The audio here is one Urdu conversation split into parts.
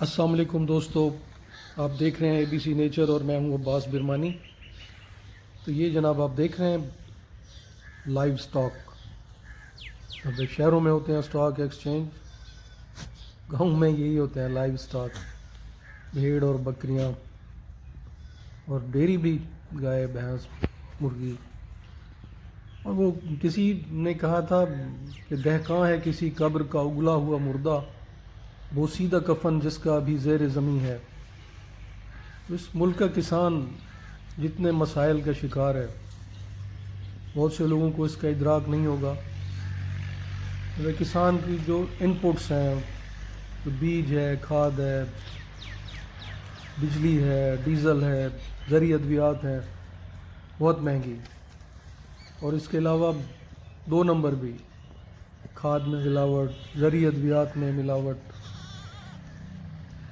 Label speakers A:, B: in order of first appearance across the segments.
A: السلام علیکم دوستو، آپ دیکھ رہے ہیں اے بی سی نیچر اور میں ہوں عباس برمانی۔ تو یہ جناب آپ دیکھ رہے ہیں لائیو سٹاک۔ اب شہروں میں ہوتے ہیں سٹاک ایکسچینج، گاؤں میں یہی ہوتے ہیں لائیو سٹاک، بھیڑ اور بکریاں اور ڈیری بھی، گائے بھینس مرغی۔ اور وہ کسی نے کہا تھا کہ دہقاں ہے کسی قبر کا اگلا ہوا مردہ، بوسیدہ کفن جس کا ابھی زیر زمیں ہے۔ اس ملک کا کسان جتنے مسائل کا شکار ہے، بہت سے لوگوں کو اس کا ادراک نہیں ہوگا۔ کسان کی جو ان پٹس ہیں، جو بیج ہے، کھاد ہے، بجلی ہے، ڈیزل ہے، زرعی ادویات ہیں، بہت مہنگی۔ اور اس کے علاوہ 2 نمبر بھی، کھاد میں ملاوٹ، زرعی ادویات میں ملاوٹ۔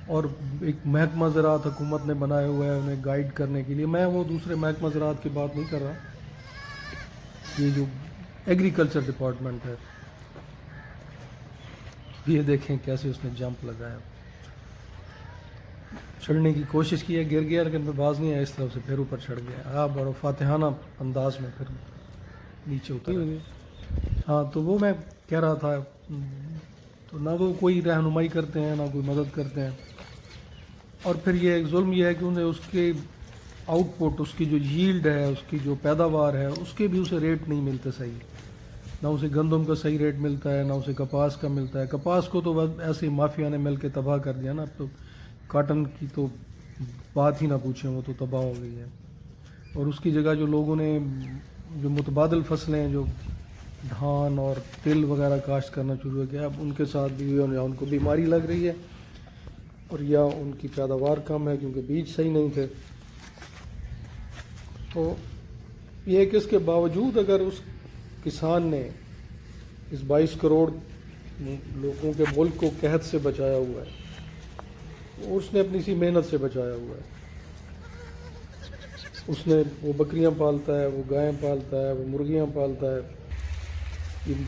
A: اور ایک محکمہ زراعت حکومت نے بنایا ہوا ہے انہیں گائیڈ کرنے کے لیے۔ میں وہ دوسرے محکمہ زراعت کی بات نہیں کر رہا، یہ جو ایگریکلچر ڈپارٹمنٹ ہے، یہ دیکھیں کیسے اس نے جمپ لگایا، چڑھنے کی کوشش کی ہے، گر گیا لیکن باز نہیں آیا، اس طرف سے پھر اوپر چڑھ گیا۔ ہاں، بڑا فاتحانہ انداز میں پھر نیچے اترا۔ ہاں، تو وہ میں کہہ رہا تھا، تو نہ وہ کوئی رہنمائی کرتے ہیں، نہ کوئی مدد کرتے ہیں۔ اور پھر یہ ایک ظلم یہ ہے کہ انہیں اس کے آؤٹ پٹ، اس کی جو ییلڈ ہے، اس کی جو پیداوار ہے، اس کے بھی اسے ریٹ نہیں ملتے صحیح۔ نہ اسے گندم کا صحیح ریٹ ملتا ہے، نہ اسے کپاس کا ملتا ہے۔ کپاس کو تو بس ایسے ہی مافیا نے مل کے تباہ کر دیا نا، اب تو کاٹن کی تو بات ہی نہ پوچھیں، وہ تو تباہ ہو گئی ہے۔ اور اس کی جگہ جو لوگوں نے جو متبادل فصلیں، جو دھان اور تل وغیرہ کاشت کرنا شروع کیا، اب ان کے ساتھ بھی یا ان کو بیماری لگ رہی ہے، اور یا ان کی پیداوار کم ہے کیونکہ بیج صحیح نہیں تھے۔ تو یہ کہ اس کے باوجود اگر اس کسان نے اس 22 کروڑ لوگوں کے ملک کو قحط سے بچایا ہوا ہے، اس نے اپنی سی محنت سے بچایا ہوا ہے۔ اس نے وہ بکریاں پالتا ہے، وہ گائیں پالتا ہے، وہ مرغیاں پالتا ہے،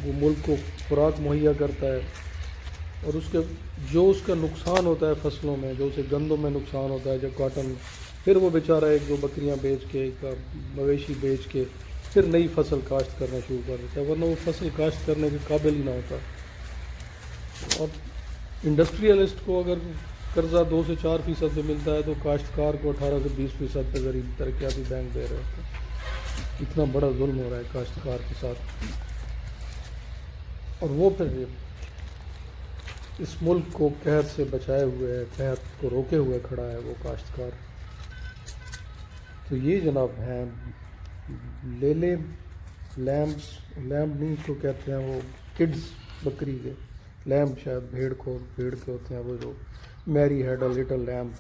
A: وہ ملک کو خوراک مہیا کرتا ہے۔ اور اس کا نقصان ہوتا ہے فصلوں میں، جو اسے گندم میں نقصان ہوتا ہے، جب کاٹن میں، پھر وہ بیچارہ ایک دو بکریاں بیچ کے، ایک مویشی بیچ کے پھر نئی فصل کاشت کرنا شروع کر دیتا ہے، ورنہ وہ فصل کاشت کرنے کے قابل ہی نہ ہوتا۔ اور انڈسٹریلسٹ کو اگر قرضہ 2 سے 4% پہ ملتا ہے، تو کاشتکار کو 18 سے 20% پہ غریب ترقیاتی بینک دے رہے ہوتے ہیں۔ اتنا بڑا ظلم ہو رہا ہے کاشتکار کے ساتھ۔ اور وہ پھر اس ملک کو قحط سے بچائے ہوئے ہے، قحط کو روکے ہوئے کھڑا ہے وہ کاشتکار۔ تو یہ جناب ہیں لیلے لیمبس، لیمب نہیں تو کہتے ہیں وہ کڈز بکری کے، لیمب شاید بھیڑ کے ہوتے ہیں، وہ جو میری ہیڈ اے لٹل لیمب۔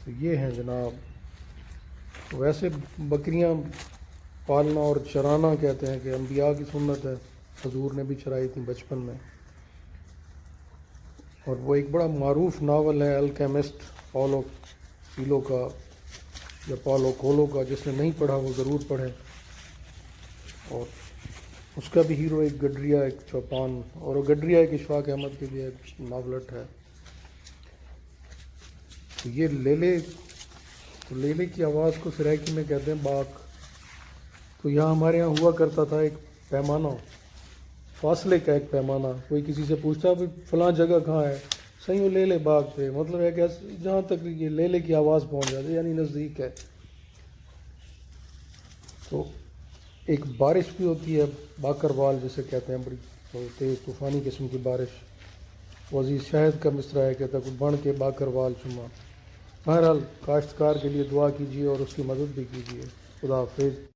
A: تو یہ ہیں جناب۔ ویسے بکریاں پالنا اور چرانا کہتے ہیں کہ انبیاء کی سنت ہے، حضور نے بھی چرائی تھی بچپن میں۔ اور وہ ایک بڑا معروف ناول ہے الکیمسٹ، پاولو کویلو کا یا پاولو کویلو کا، جس نے نہیں پڑھا وہ ضرور پڑھے۔ اور اس کا بھی ہیرو ایک گڈریا، ایک چوپان، اور وہ گڈریا ایک اشفاق احمد کے لیے ایک ناولٹ ہے۔ تو یہ لیلے کی آواز کو سرائکی میں کہتے ہیں باک۔ تو یہاں ہمارے یہاں ہوا کرتا تھا ایک پیمانہ، فاصلے کا ایک پیمانہ۔ کوئی کسی سے پوچھتا بھی فلاں جگہ کہاں ہے، صحیح وہ لیلے باغ پہ، مطلب ہے کہ جہاں تک یہ لیلے کی آواز پہنچ جاتی ہے، یعنی نزدیک ہے۔ تو ایک بارش بھی ہوتی ہے باکروال جسے کہتے ہیں، بڑی تیز طوفانی قسم کی بارش۔ وہ عزیز شاہد کا مصرع ہے، کہتا ہے بڑھ کے باکروال چما۔ بہرحال کاشتکار کے لیے دعا کیجیے اور اس کی مدد بھی کیجیے۔ خدا حافظ۔